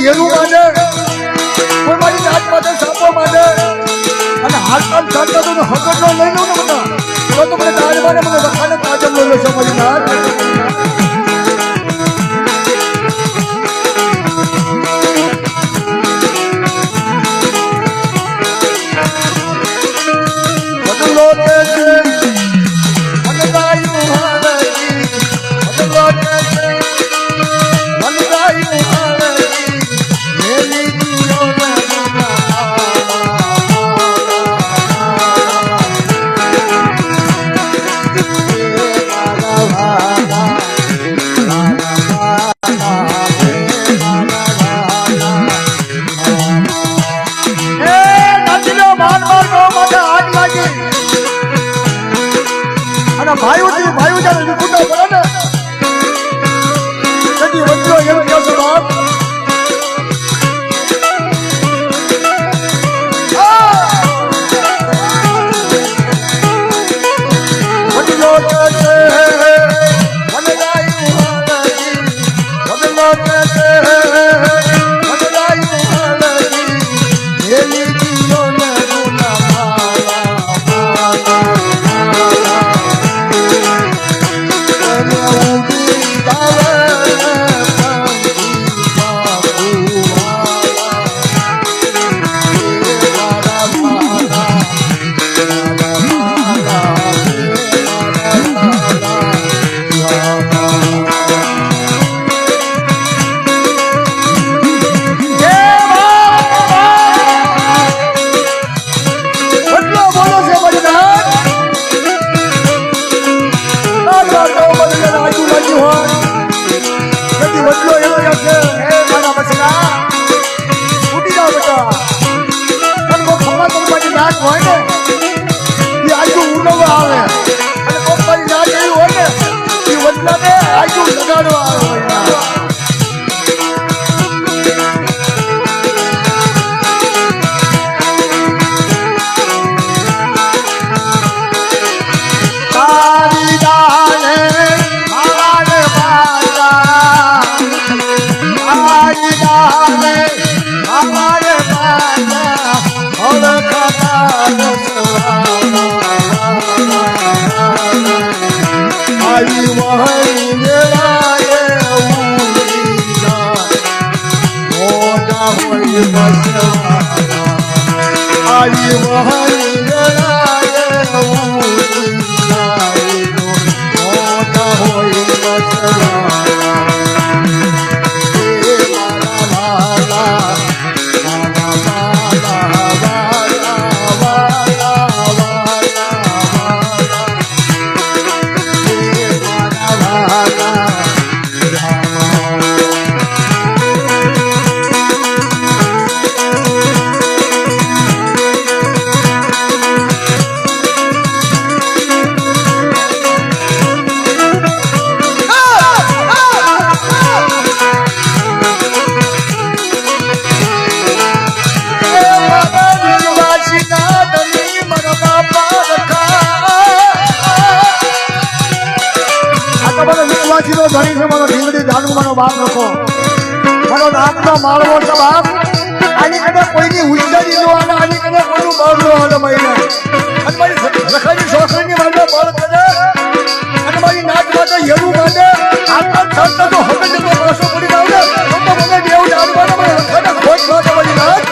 હેરું માંડે, કોઈ મારી નાચ માટે સાપો માંડે અને હાથ કામ ચાલતો તો હકર નો લઈ લઉં ને બધા તો મને તાજ માને મને રખાને તાજમ લઈ લો છો મારી નાચ. ભાઈ જાણે વિકુટા પડે ને કદી વચલો એમ કહો છો બાપ. વચલો કે છે મને ગાયું હાલજી, વચલો કે છે મને ગાયું હાલજી, એલી જીઓ ને ગુના બાપ લોકો મારો નામનો માળવો છે બાપ. આની કદાચ કોઈની ઉંચાઈ નો આને આની કદાચ કોઈનું બળ નો આને મહિને અને મારી રખાની છોકરીની માટે બળ કરે અને મારી નાચ માટે એવું માટે આટલા છતાં તો હવે તો પાછો પડી જાવ ને તો મને દેવ જાણવાનો મને રખાને ખોટ માટે મારી નાચ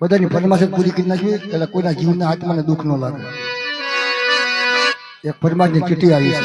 બધાની ફરમાઈશ પૂરી કરી નાખવી એટલે કોઈના જીવના આત્માને દુઃખ ન લાગે એક પરમારની ચીઠી આવી છે.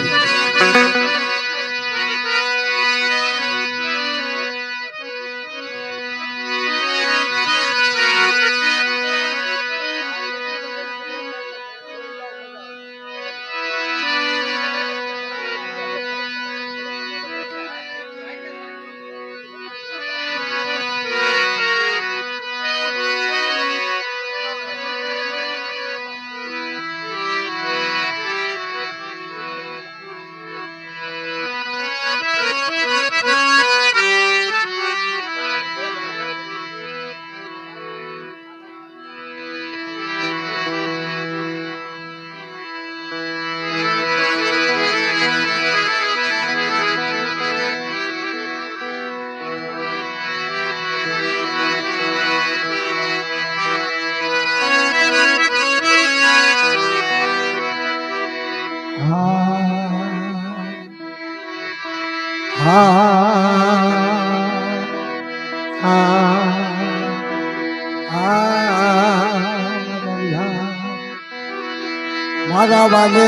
મારા વાલે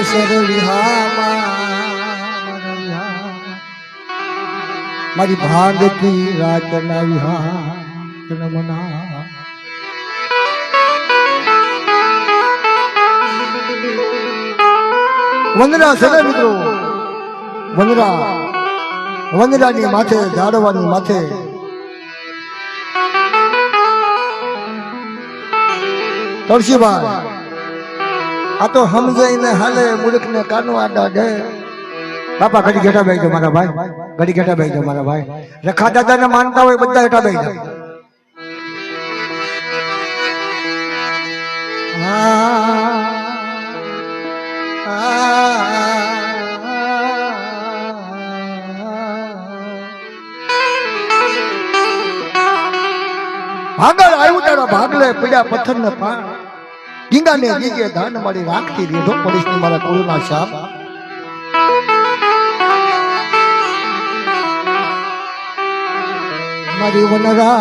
મારી ભાગતી રાતના વિહાર મના વંદના છે ને મિત્રો, વંદનાની માથે ઝાડવાની માથે તળસીભાઈ આ તો સમજાઈને હાલે મૂર્ખ ને કાનો આડા દે. બાપા ઘડી ઘેટા બેસજો મારા ભાઈ, ઘડી ઘેટા બેસજો મારા ભાઈ. રખા દાદા ને માનતા હોય બધા ઘેટા બેસજો. ભાગળ આવ્યું તારા ભાગલે પીડા પથ્થર ને પાણ ગીંગાને ગીગે ધાન મારી રાખતી રીધો પોલીસ ની મારા કોળના શાપ. મારી વનરા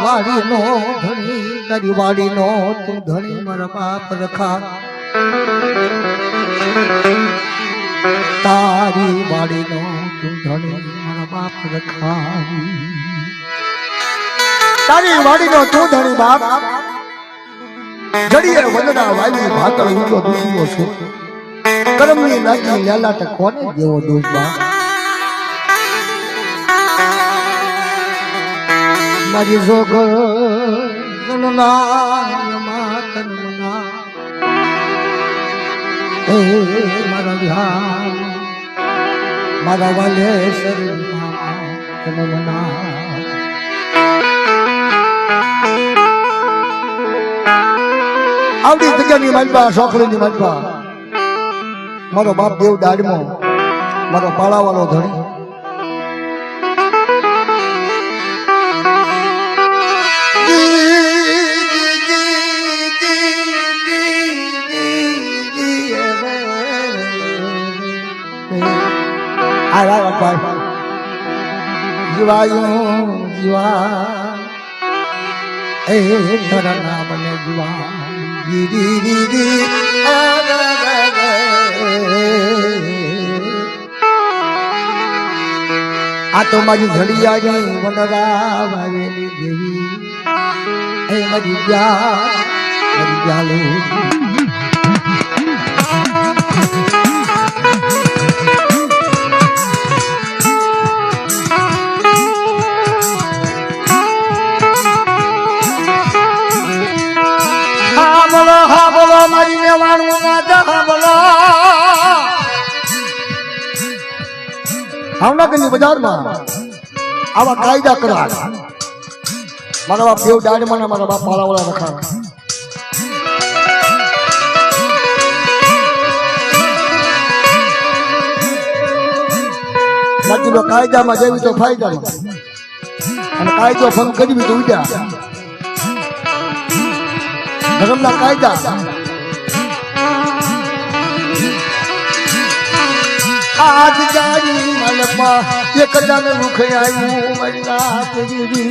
વાડી નો ધણી, તારી વાડી નો તું ધણી મારા બાપ રખા. તારી વાડી નો તું ધણી મારા બાપ રખાવી. તારી વાડીનો તું ધણી બાપ જડીએ વંદના વાવી ભાતળ ઊંચો દુખીઓ છે. કરમની નાખી લાલાટ કોને જેવો દોષ બાપ. મારી જોગર માતન મના હે મારા વિહાર મારા વાલે શરીર મના. આવડી જગ્યાની માલપા સોખડીની માલપા મારો બાપ દેવ દાડમો મારો પાળાવાળો ધણી. જીવાયું જીવા એ તારા નામ ને જીવા. આ તો મારી ઘડિયાળી વનરા વાવેલી દેવી એ મારી જાલો. મારી મેવાણું ભાવનગરની બજારમાં આવા કાયદા કરવા મારા બાપ દેવ દાડમાં મારા બાપ પાળાવાળા રખા. બાકી કાયદામાં જેવી તો ફાયદા અને કાયદો ભંગ કરવી તો ઉડ્યા. ધર્મના કાયદા આજ જારી મલપા એક દાન રૂખ આવ્યું મારી રાત દીદી.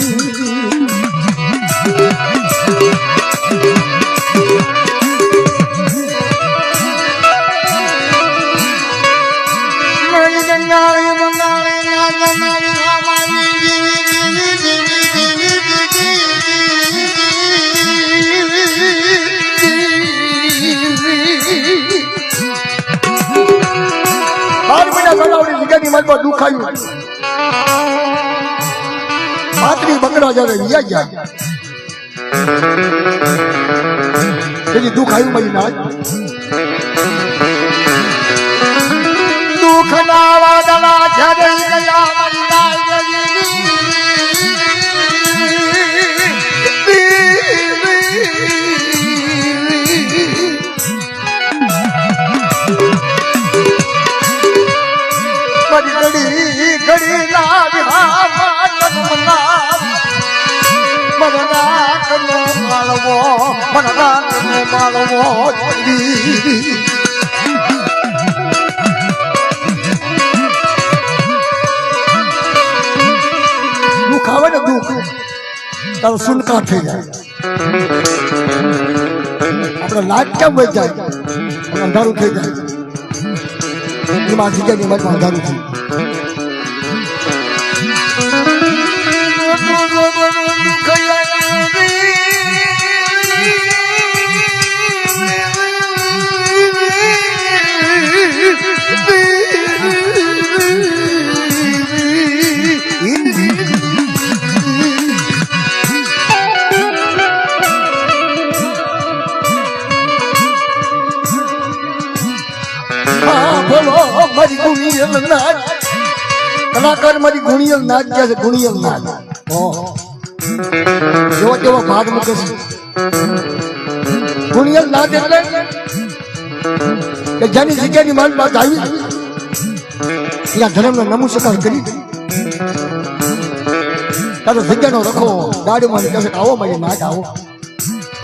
વાતમાં દુખાયું પાતરી બકરા જયારે વિયા ગયા તેથી દુઃખ આવ્યું મારી નાચ દુઃખ ના વાદળા જ્યારે ગયા મારી નાચ ઘડી ના વિહારમાં જન્મના મનના કનો માળવો મનના કનો માળવો દુઃખ આવે ને દુઃખ તારો સુનકાર થઈ જાય આપણે લાજ કેમ વહી જાય અંધારું થઈ જાય એમાં જગ્યાની મનમાં અંધારું થઈ મારી ગુણિયલ નાચ કલાકાર મારી ગુણિયલ નાચ કે છે ગુણિયલ નાચ જેવો કેવો ભાગ મૂકે છે ગુણિયલ નાચ એટલે કે જેની જગ્યાની મારી વાત આવી ત્યાં ધર્મનો નમસ્કાર કરી તારો જગ્યાનો રખો ગાડીમાં કહે છે આવો મારી નાચ આવો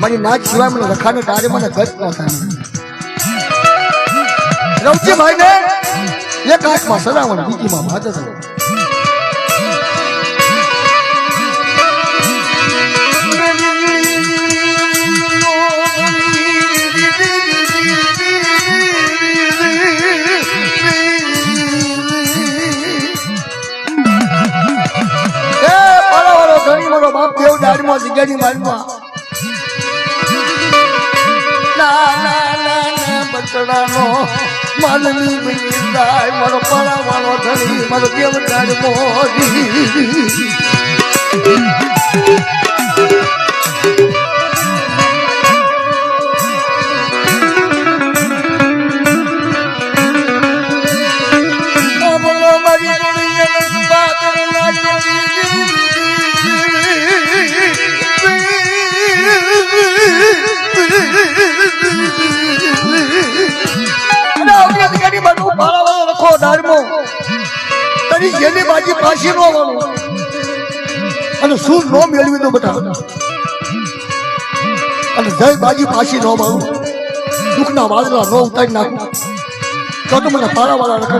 મારી નાચ સિવાય મને રખાને તારે મને ગત ન થાય રવજીભાઈ ને એક આંખમાં સદાવણ બીજીમાં ભાત હતો ઘણી મારો બાપ દેવ દાડમાં જગ્યાની મારમાં બચડાનો માલની બિંદાય મારો પરાવાળો ધણી મારો દેવ દાડમાં બોલો મારી અને શું નો મેળવી દો બેટા અને જય બાજી પાછી નો મારું દુઃખના વાદળા નો ઉતારી નાખું તો મને પારા વાળા રખે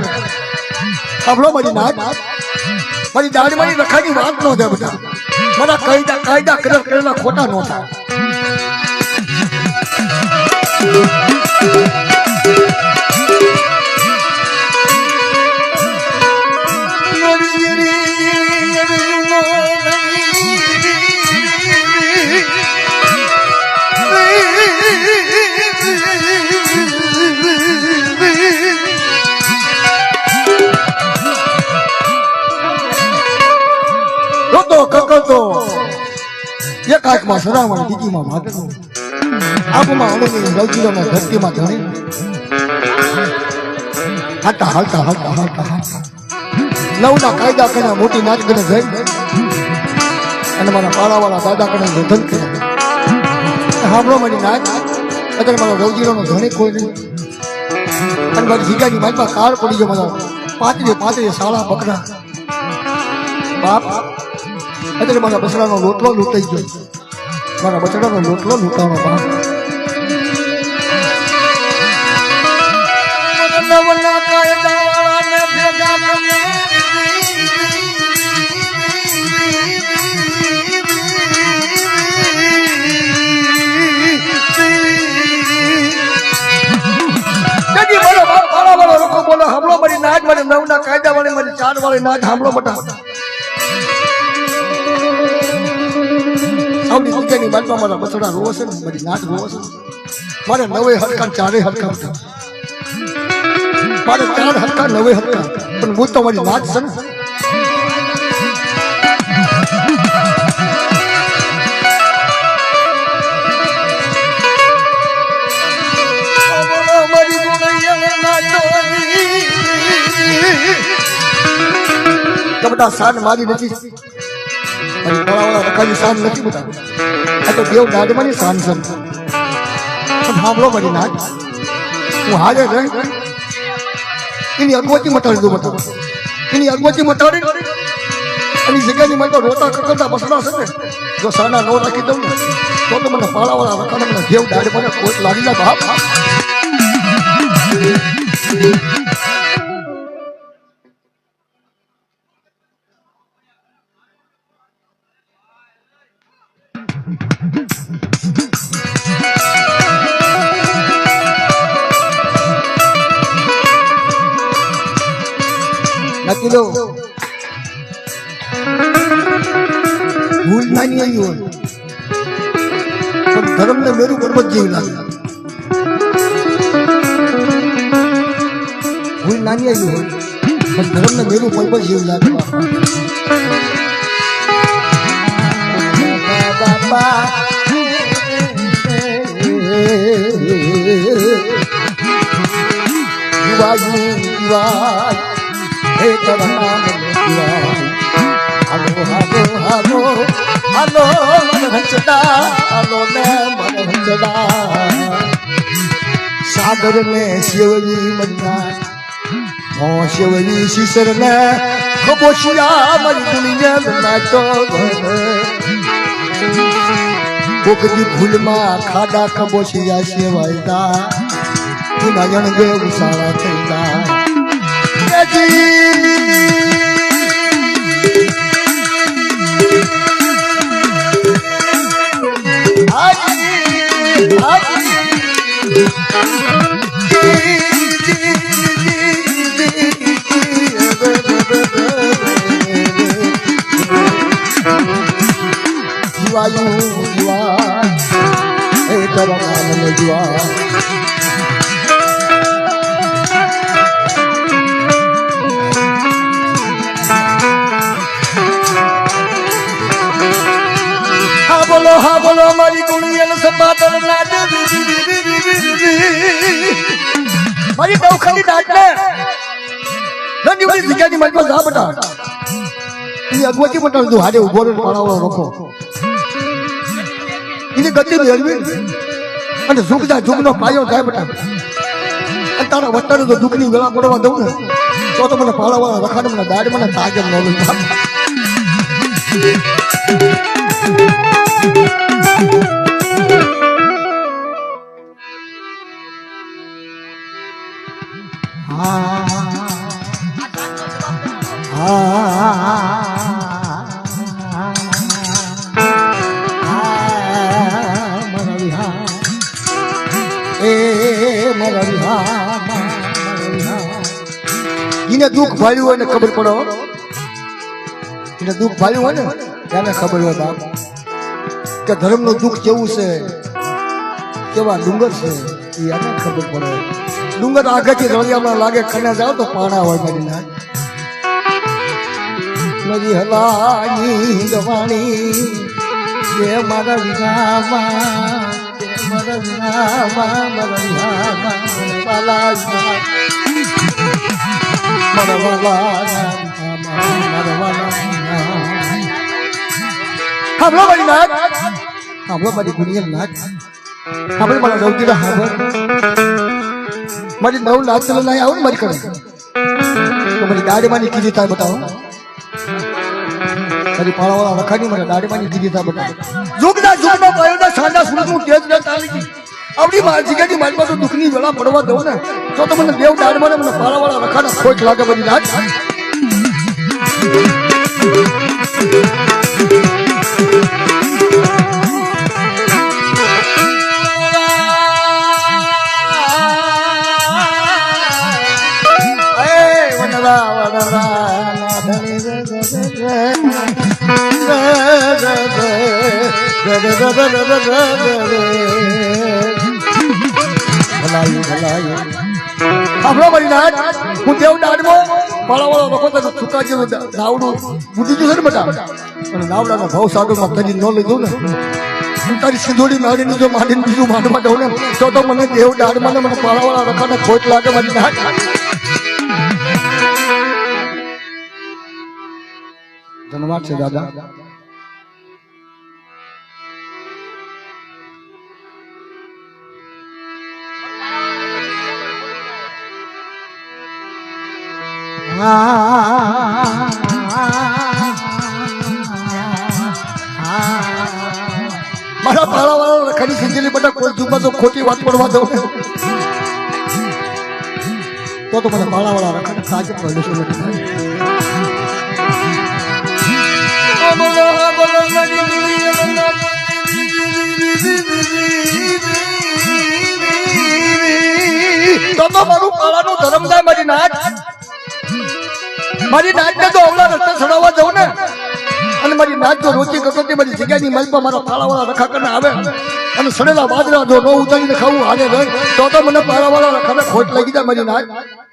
સાંભળો મારી નાચ મારી દાડી મારી રખાની વાત ન થાય બેટા મારા કાયદા કરેલા ખોટા ન થાય કકડતો એક આંખમાં સરાવણ બીજીમાં ભાગતો આબમાં હળની રવજીરોના ધરતીમાં ધણી હાલતા હાલતા હાલતા હાલતા હાલતા નવના કાયદા કને મોટી નાચ કને જઈ અને મારા પાડાવાળા દાદા કને ધન કર્યા સાંભળો મારી નાચ અત્યારે મારા રવજીરોનો ધણી કોઈ નહીં અને મારી જગ્યાની માચમાં કાર પડી ગયો મારા પાંત્રીએ શાળા બકરા બાપ અત્યારે મારા બસડાનો લોટલો લૂંટાઈ ગયો મારા બસડાનો લોટલો લૂંટાવાનો બાપ સાંભળો મારી નાચ મારી નવના કાયદા વાળી મારી ચાર વાળી નાચ સાંભળો બટા આવડી જગ્યાની બાજુમાં મારા બસડા રોવો છે ને મારી નાચ રોવો છે મારે નવે હરકા ચારે હરકા મારે ચાર હરકા નવે હરકા પણ હું તો મારી નાચ છે ને બધા શાન મારી નથી મારી પળાવાળા રખાની શાન નથી બધા આ તો દેવ દાદમાની શાન છે પણ સાંભળો મારી નાચ હું હાજર રહી એની અગવતી મટાડી દઉં મટાડું એની અગવતી મટાડી એની જગ્યાની માટે રોતા કકડતા બસડા છે ને જો શાના નો રાખી દઉં ને તો મને પાળાવાળા રખાને મને દેવ દાદમાને કોટ લાગી જાય બાપ નક્કી લો ભૂલ નાની આવી હોય પણ ધર્મને મેરું પર્વત જેવી લાગે ભૂલ નાની આવી હોય પણ ધર્મને મેરું પર્વત જેવી લાગે બાપા હે તારા નામ હાલો હાલો હાલો હાલો મન હંસડા હાલો ને મન હંસડા સાગર ને શિવજી મન્ના હો શિવજી શિશર ને ખબોશિયા મરી દુનિયા નાચો કોકજી ભૂલમાં ખાડા ખબોશિયા સેવાયતા પુના જણગે ઉસાળા થઈતા હા બોલો મારી ગુણિયલ સંપાદન નાચ મારી દવખંડી નાચ ને રંજી વાળી જગ્યાની મારી પાસે આ બટા એ અગવતી બટા તું હારે ઉભો રે પાળાવાળો રખો એની ગતિ મેળવી અને ઝુકનો પાયો થાય બટા અને તારા વટ્ટાને તો ઝુકની વેળા પડવા દઉં ને તો મને પાળાવાળા રખાને મને દાડ મને તાજર ન લઈ એને દુઃખ ભાળ્યું હોય ને ખબર પડો એને દુઃખ ભાળ્યું હોય ને ત્યારે ખબર હોય બાપ કે ધર્મનું દુઃખ કેવું છે કેવા ડુંગર છે એ આને ખબર પડે ડુંગર આગળથી રળિયામાં લાગે ખને જાવ તો પાણા હોય મારી નાચ નદી હલાની દવાણી જે મારા વિનામાં મારા વિનામાં મારા વિનામાં વાલા મારા વાલા મારા વાલા હાબળો મારી નાચ હાબળો મારી ગુણિયલ નાચ હાબળો મારા રવતી હાબળ મારી નવ નાચ ચલો ના આવો ને મારી કરે તો મારી દાડીમાંની કીધી થાય બતાવો મારી પાળાવાળા રખાની મારા દાડીમાંની કીધી થાય બતાવો જુગના પાયોના સાંડા સુરતનું તેજ ન ચાલી ગઈ આપણી જગ્યાની મારી પાસે દુઃખની વેળા પડવા દઉં ને તો મને દેવ દાડમાં મને પાળાવાળા રખાને ખોટ લાગે બધી નાચ ભલાયું ભલાયું મારી નાચ હું દેવ દાડમાં પાળાવાળો રખો તો ચૂકા જેવું નાવડું બુદ્ધિ છે ને બધા અને નાવડાનો ભાવ સાગરમાં કરી ન લીધું ને તારી સિંધોડી નાડીને જો માંડીને બીજું માંડવા દઉં ને તો મને દેવ દાડમાં મને પાળાવાળા રખાને ખોટ લાગે મારી નાક ધન્યવાદ છે દાદા મારા પાળાવાળા રખાની સિંધેલી બધા કોઈ જુબા તો ખોટી વાત પડવા દઉં તો મને પાળાવાળા રખાને સાચે પડે તો મારું પાળાનું ધર્મ થાય મારી નાક ને તો અવળા રસ્તે ચડાવવા જવું ને અને મારી નાચ જો રોજી કસોટી મારી જગ્યાની મલમાં મારા પાળાવાળા રખા કરીને આવે અને સડેલા બાજરા જો ન ઉતારીને ખાવું હાલે રહે તો મને પાળાવાળા રખાને ખોટ લાગી જાય મારી નાચ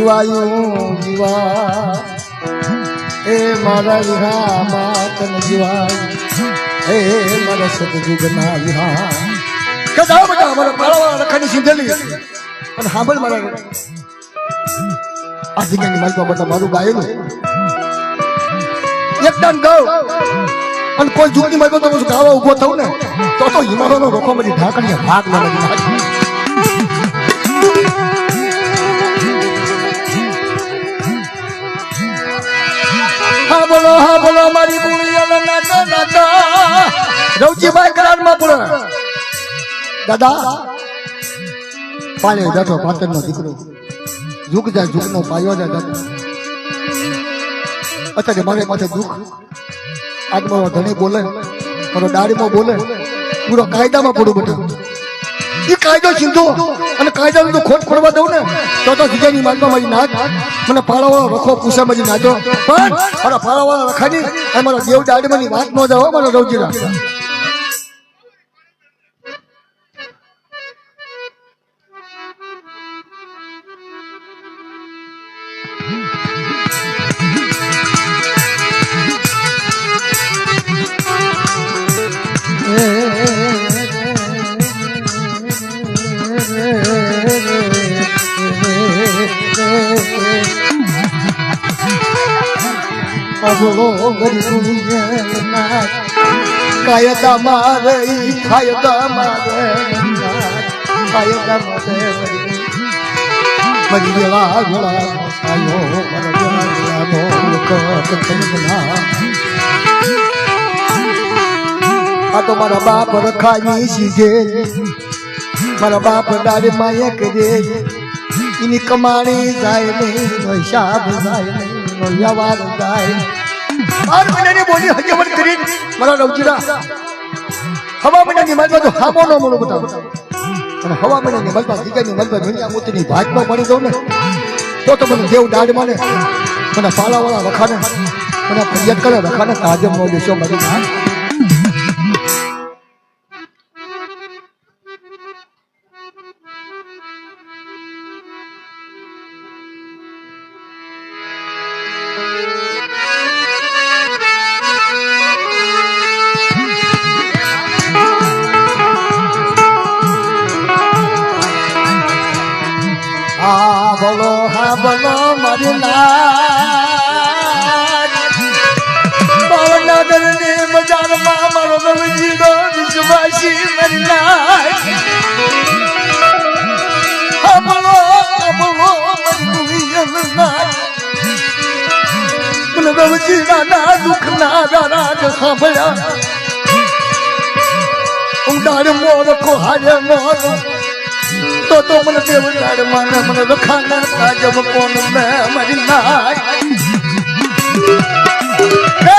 જીવાયું જીવા એ મારા વિહા માતન જીવાય એ મારા સતયુગના વિહા કે જાઓ બેટા મારા પાળાવાળા રખાની સિંધેલી અને સાંભળ મારા આ જગ્યાની માલમાં બધા મારું ગાયેલું એકદમ ગાવ અને કોઈ જુગની માલમાં તો ગાવા ઉભો થવું ને તો હિમાલયનો રોકો બધી ઢાંકણી ભાગ ના બધી હા બોલો મારી બુણીયાના નાચા નાચા રવજીભાઈ કરારમાં પૂરો દાદા પાલે બેઠો પાતરનો દીકરો જુગ જાય જુગનો પાયો જાય દાદા અત્યારે મારે માથે દુઃખ આજ મારો ધણી બોલે મારો દાડીમાં બોલે પૂરો કાયદામાં પડું બેઠા એ કાયદો ચીંધો અને કાયદાનું તો ખોટ પડવા દઉં ને તો જગ્યાની માનમાં મારી નાચ મને પાળાવાળો રખો પૂછે મારી નાચો પણ મારા પાળાવાળા રખાની અને મારો દેવ દાડીમાંની વાત ન જાવ મારો રવજીરા કાયદા મારે કાયદા મારે કાયદા મારે મરી ગયેલા ગળા આયો આ તો મારા બાપ રખાની સીધે મારા બાપ દાડે માયા કરે એની કમાણી જાય નહીં નો હિસાબ જાય નહીં નો વ્યવહાર જાય 12 મહિનાની બોલી હજવટ કરી મારા રવજીરા હવા મહિનાની માલમાં તો હામો નો મળો બતાવો અને હવા મહિનાની માલમાં દીકરીની માલમાં દુનિયા મોતીની ભાગમાં પડી દઉં ને તો મને દેવ દાડ માને મને પાલાવાળા રખાને મને ફરિયાદ કરે રખાને તાજમ નો દેશો મારી ના બોલો મારી નાચ ભાવનગર ને બજારમાં મારો રવજીનો વિશ્વાસી મારી નાચ બોલો મારી ભૂમિ નાચ મને રવજીના ના દુઃખ ના રાગ સાંભળ્યા ઉડાડ મોર કો હારે મોર તો તો મને દેવદાર માને મને લખાના તાજબ કોણ મે મારી નાય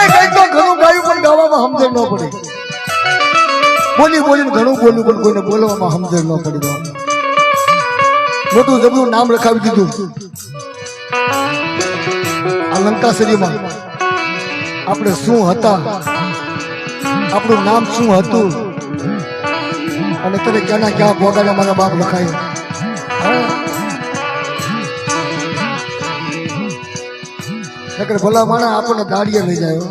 કઈ તો ઘણું ગાયું પણ ગાવામાં સમજણ ન પડે બોલી બોલીને ઘણું બોલ્યું પણ કોઈને બોલવામાં સમજણ ન પડી મોટું જબરું નામ રખાવી દીધું આ લંકાસરીમાં આપણે શું હતા આપણું નામ શું હતું અને તને ક્યાંના ક્યાં ભોગાડા મારા બાપ લખાય નકર ભલા માણા આપણને દાડીએ લઈ જાય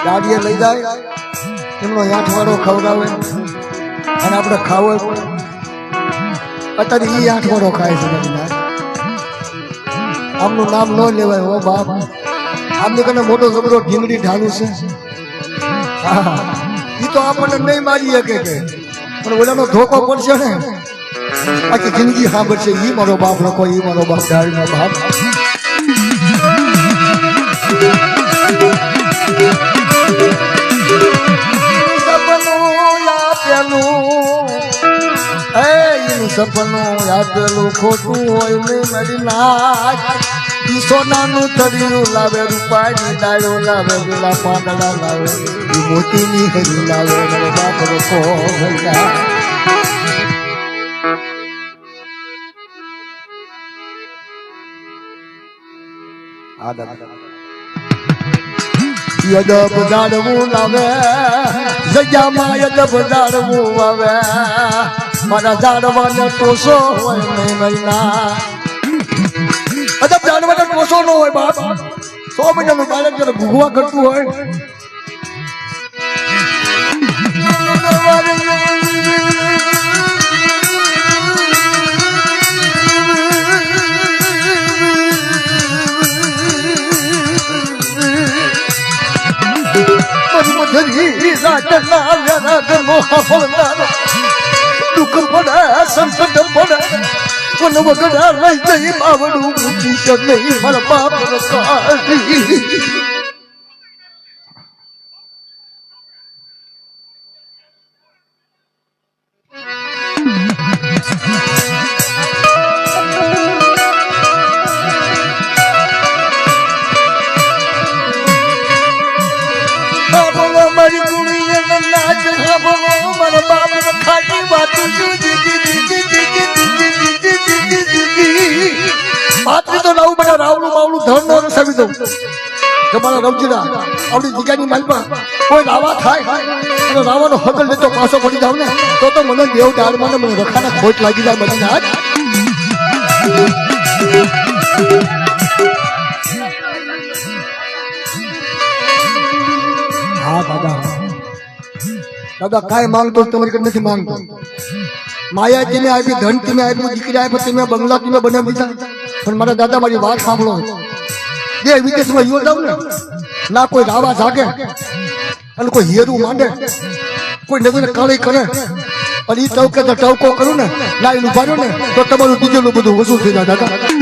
દાડીએ લઈ જાય એમનો આઠવાડો ખવડાવે અને આપણે ખાવો અત્યારે એ આઠવાડો ખાય છે આમનું નામ ન લેવાય હો બાપ આમને કને મોટો જબરો ઢીંગડી ઢાલું છે એ તો આપણને નહીં મારી શકે પણ ઓલાનો ધોકો પડશે ને આખી જિંદગી સાંભળશે ઈ મારો બાપ લખો ઈ મારો બાપ ડાળીનો બાપ સપનું આપેલું ખોટું હોય ને મારી નાચ સોનાનું તળિયું લાવે રૂપાની ડાળો લાવે પેલા પાંદડા લાવે મોતીની હરી લાવે બાપ રખો યદબ દાડવું લાવે જગ્યામાં યદબ દાડવું આવે મારા ઝાડવાનો ટોસો હોય નહીં મહિના અદબ ઝાડવાનો ટોસો ન હોય બાપ 100 મહિનાનું બાળક જયારે ભૂગવા કરતું હોય દુઃખ પડે સંકટ પડે કોને વગડા લઈ જઈ બાવડું મૂકી છે નહીં મારા બાપ મારી ગુણી નાચ મારા બાપ ખાટી વાત પાત્રી તો લાવું બધા રાવણું બાવણું ધન નો રસાવી દઉં કે મારા રવજીડા આપણી જગ્યાની માલમાં કોઈ રાવા થાય અને રાવાનો હકલ લેતો પાછો પડી જાવ ને તો મને દેવ દાડમાં મને રખાના ખોટ લાગી જાય બધી નાચ હા દાદા દાદા કાંઈ માંગતો તમારી કઈ નથી માંગતો માયા તમે આપી ધન તમે આપ્યું દીકરી આપી તમે બંગલા તમે બનાવી દીધા પણ મારા દાદા મારી વાત સાંભળો બે વિદેશમાં યુવા જાવ ને ના કોઈ રાવા જાગે અને કોઈ હેરું માંડે કોઈ નજર કાળી કરે અને એ ટવકે તો ટવકો કરું ને ના એનું ભાર્યો ને તો તમારું ડીજેલું બધું વસૂલ થઈ જાય દાદા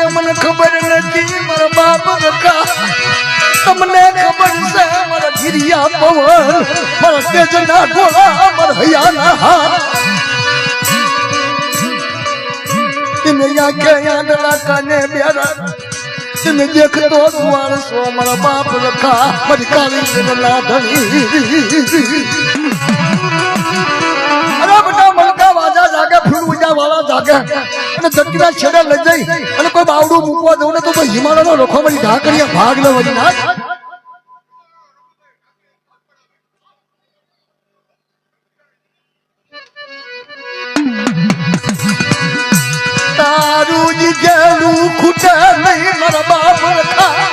મને ખબર નથી મારા બાપ રખા તમને ખબર છે મારા ધીરિયા પવન મારા તેજના ગોળા મારા હૈયાના હાથ તમે આંખે આંધળા કાને બેરા તમે દેખતો માણસો મારા બાપ રખા મારી કાળી લાધણી અરે બધા મલકા વાજા જાગે ફૂલ વાળા જાગે અને જંગીના છેડે લઈ જઈ અને કોઈ બાવડું મૂકવા દઉં ને તો હિમાલયનો રોખો મારી ઢાકણીએ ભાગ લે વળી ના તારું જ જેલું ખૂટે નહીં મારા બાપ રખા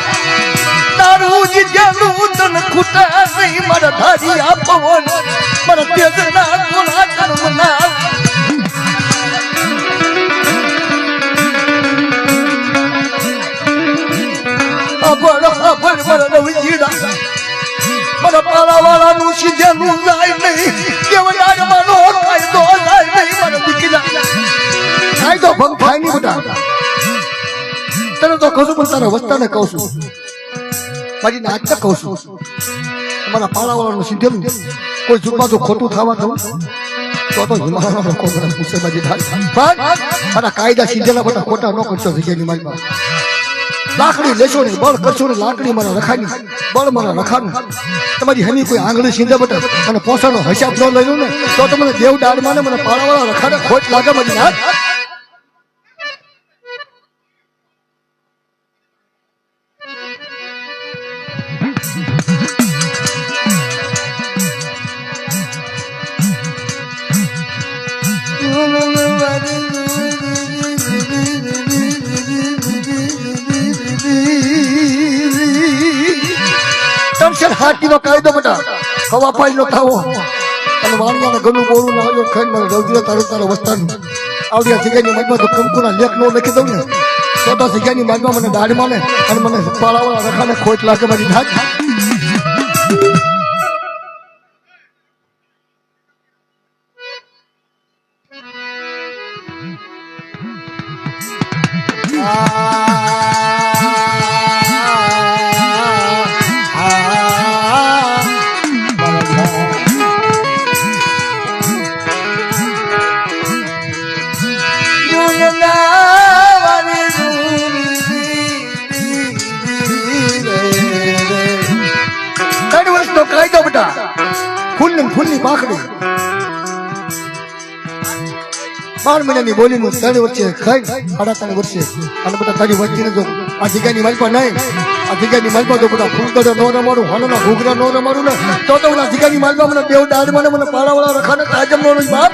તારું જ જેલું તન ખૂટે નહીં મારા ધારિયા પવન મારા તેજના ગોળા કર્મના મને પાલાવાળાનું સીધેનું જાય નહીં કેવડામાં નો કાયદો જાય નહીં મને દીકરા કાયદો ભંગ થાય નહીં બધા કહું છું પણ તારા વસ્તાને કહું છું મારી નાચને કહું છું તમારા પાળાવાળાનું સીધેલું કોઈ જુગમાં તો ખોટું થવા દઉં તો હિમાલયનો લોકો મને પૂછે મારી નાચ મારા કાયદા સીધેલા બધા ખોટા ન કરશો જગ્યાની મારી પાસે લાકડી લેશો ને બળ કરશો ને લાકડી મને રખાની બળ મને રખાનું તમારી હમી કોઈ આંગળી સીધે બટા અને પોસાનો હિસાબ ન લઈ લો ને તો તમને દેવ દાડમાં ને મને પાળાવાળા રખાને ખોટ લાગે મારી નાચ હાથીનો કાયદો બટા હવા પાઈ નો થાવો અને વાણિયાને ઘણું બોલું ના આવ્યો ખાઈ મને રવજીઓ તારો વસ્તાનું આવડિયા જગ્યાની મજમાં તો કંકુના લેખ નો લખી દઉં ને તો જગ્યાની મજમાં મને દાઢમાં ને અને મને પાળાવાળા રખાને ખોટ લાગે મારી નાચ ફૂલની પાખડી 12 મહિનાની બોલીનું 3 વર્ષે ખાઈ 3.5 વર્ષે અને બધા તારી વચ્ચે જો આ જગ્યાની માલપા નહીં આ જગ્યાની માલપા તો બધા ફૂલકડો નો રમાડું હોનના ઘૂઘરા નો રમાડું ને તો ઓલા જગ્યાની માલપા મને દેવ દાડમાં મને પાળાવાળા રખાને તાજમ નો બાપ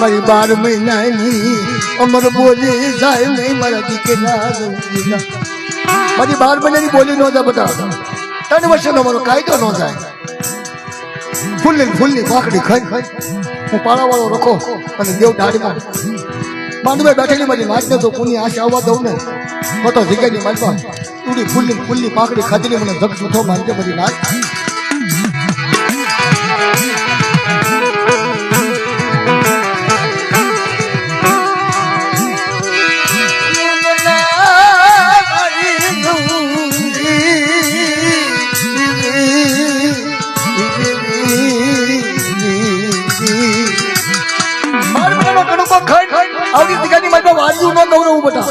મારી 12 મહિનાની અમર બોલી જાય નહીં મારા દીકરા મારી 12 મહિનાની બોલી નો જાય બધા 3 વર્ષનો મારો કાયદો નો જાય ફૂલની પાકડી ખાઈ હું પાળાવાળો રખો અને દેવ દાડીમાં માંડવે બેઠેલી મારી નાચને તો કોની આશા આવવા દઉં ને તો જગ્યાની માલપા ઉડી ફૂલની પાકડી ખાધીને મને જગ જૂઠો માનજે બધી નાચ આવડી જગ્યાની માલપા વાર્યું ન ગૌરવ બતા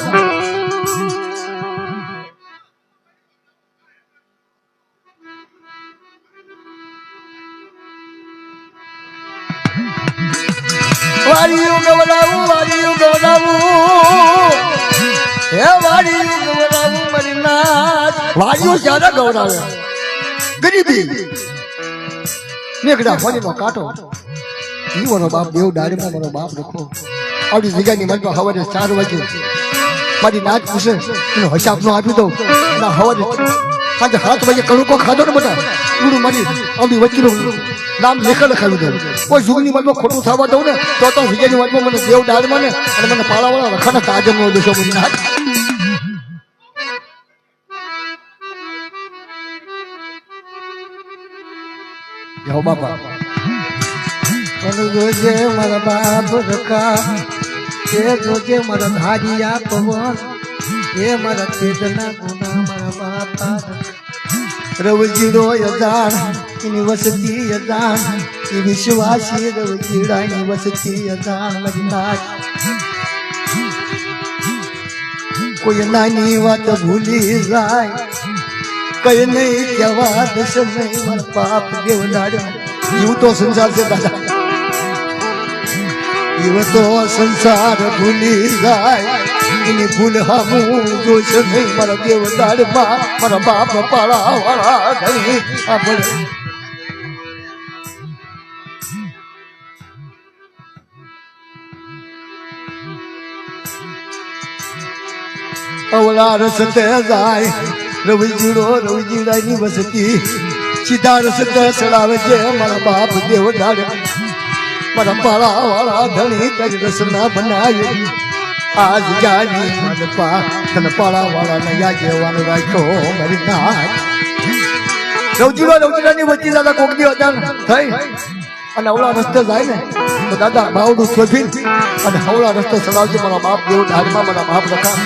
વાર્યું ગવડાવું હે વાર્યું ગવડાવું મારી નાચ વાર્યું જ્યાદા ગવડાવે ગરીબી નીકળ્યા ફરીનો કાંટો ઈ મારો બાપ દેવ દાડીમાં મારો બાપ રખો આવડી જગ્યાની મનમાં સવારે 4 વાગે મારી નાચ પૂછે એનો હિસાબ નો આપી દઉં ના સવારે સાંજે 7 વાગે કણુકો ખાધો ને બધા પૂરું મારી આવડી વચ્ચેનું નામ લખાવી દઉં કોઈ જુગની મનમાં ખોટું થવા દઉં ને તો જગ્યાની મનમાં મને દેવ દાડમાં ને અને મને પાળાવાળા રખાના તાજમ નો દેશો મારી નાચ જાઓ બાપા જોજે મારા બાપ રખા એ જોજે મારા ધારિયા પવન એ મારા તેજના ગુના મારા બાપા રવજીડો યજાણ એની વસતી યજાણ એ વિશ્વાસી રવજીડાની વસતી યજાણ મારી નાચ કોઈ નાની વાત ભૂલી જાય કઈ નહીં કહેવા દશ નહીં મારા બાપ દેવ દાડ્યો એવું તો સંસાર છે દાદા એવો તો સંસાર ભૂલી જાય એની ભૂલ હું જોઈશ નહીં મારા દેવ દાડમાં મારા બાપ પાળાવાળા નહીં આપણે અવળા રસ્તે જાય રવજીડાની વસતી સીધા રસ્તે ચડાવે છે મારા બાપ દેવ ડાળે મારા પાળા વાળા ધણી તજ રસના બનાવે આજ જાની મને તને પાળા વાળા ને યા જેવાનું રાખ્યો મારી નાથ રવજીની વચ્ચે દાદા કોક દી અજાણ થઈ અને હવળા રસ્તે જાય ને તો દાદા બાવડું શોધી અને હવળા રસ્તે ચડાવજે મારા બાપ દેવ ડાળમાં મારા બાપ રખા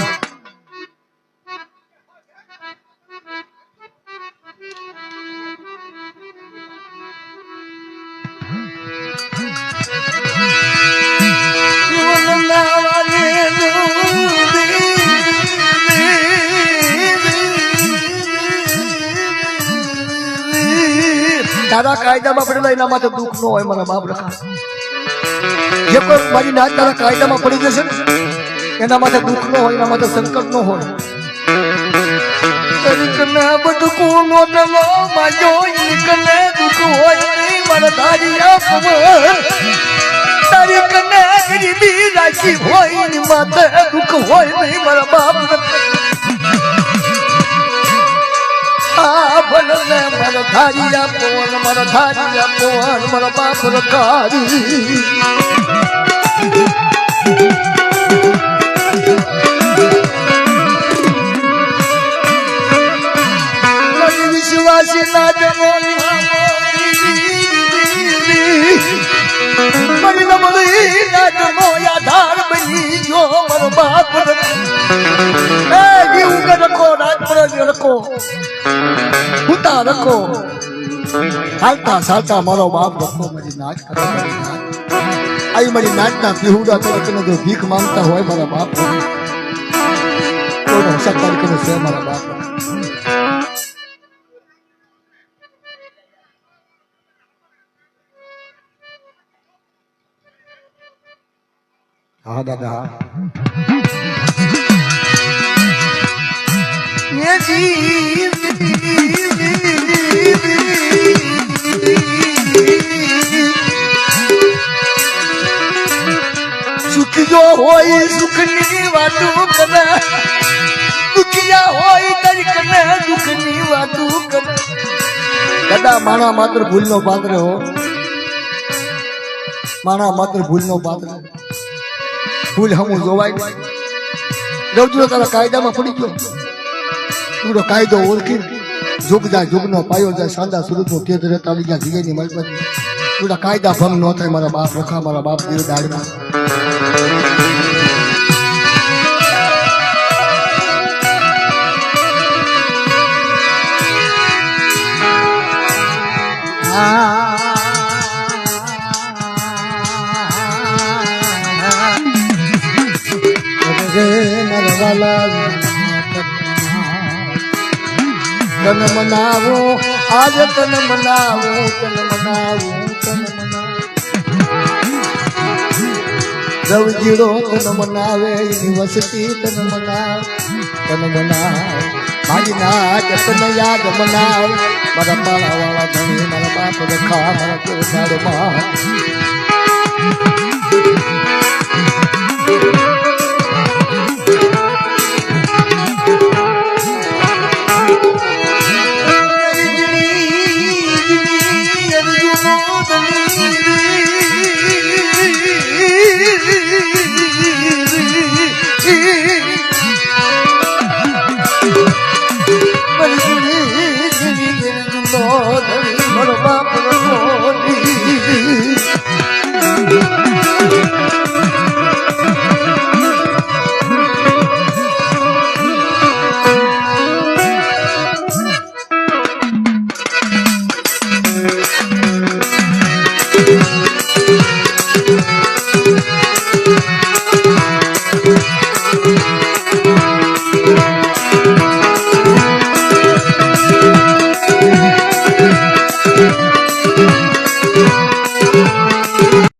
તારા કાયદામાં પડેલા એના માટે દુઃખ ન હોય મારા બાપ રખા જે કોઈ મારી નાત તારા કાયદામાં પડી જશે ને એના માટે દુઃખ ન હોય એના માટે સંકટ ન હોય દુઃખ હોય નહીં મારા તારી કને ગરીબી રાખી હોય ની માતે દુઃખ હોય નહીં મારા બાપ ભલે મારા ધારિયા પવન મારા બાપ રખારી વિશ્વાસી ના જમો આધાર બની ગયો મારો બાપ રખો રખો ઉતા રખો હાલતા સાલતા મારો બાપ રખો મારી નાચ કરો આવી મારી નાચના પીહુડા તને જો ભીખ માંગતા હોય મારા બાપ તો સત્તર કરે છે મારા બાપ હા દાદા સુખિયો હોય સુખની વાતો કરે દુખિયા હોય તારી કને દુઃખની વાતો કરે દાદા માણા માત્ર ભૂલનો પાત્ર હો માણા માત્ર ભૂલનો પાત્ર ભૂલ હમું જોવાય રવજુ તારા કાયદામાં પડી ગયો તું કાયદો ઓળખી જુગ જાય જુગનો પાયો જાય સાંદા સુરતનો તેજ રહેતા આવી ગયા જીગેની મલબત તું કાયદા ભંગ ન થાય મારા બાપ રખા મારા બાપ દેવ દાડમાં તન મનાવો આજ તન મનાવો રવજીડો તન મનાવે એની વસતી તન મનાવ મારી નાચ તન યાદ મનાવ મારા પાળા વાળા ધણી મારા બાપ રખા મારા કોસાડમાં